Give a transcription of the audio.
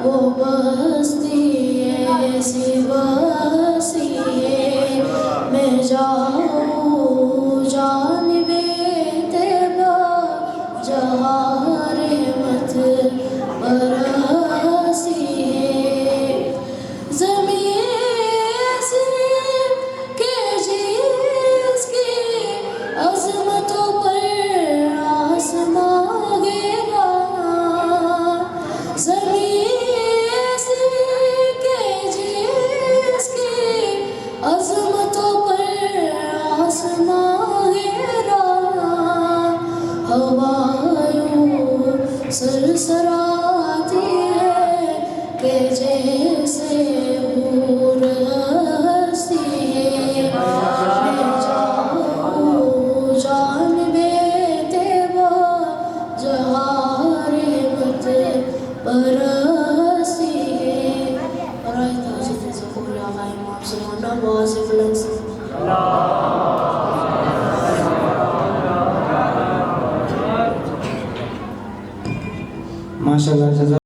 वो बस्ती ऐसी बसी है, मैं जाऊँ जानिबे तैबा जहाँ रहमत बरसी है। ज़मीं ऐसी कि जिसकी अज़मतों पर आसमां गिरा, ज़मीं ऐसी कि जिसकी अज़मतों पर आसमां गिरा, हवायूं सरसराती है कि जैसे हूर हंसी है। मैं जाऊँ जानिबे तैबा जहाँ रहमत बरसी है। माशाल्लाह।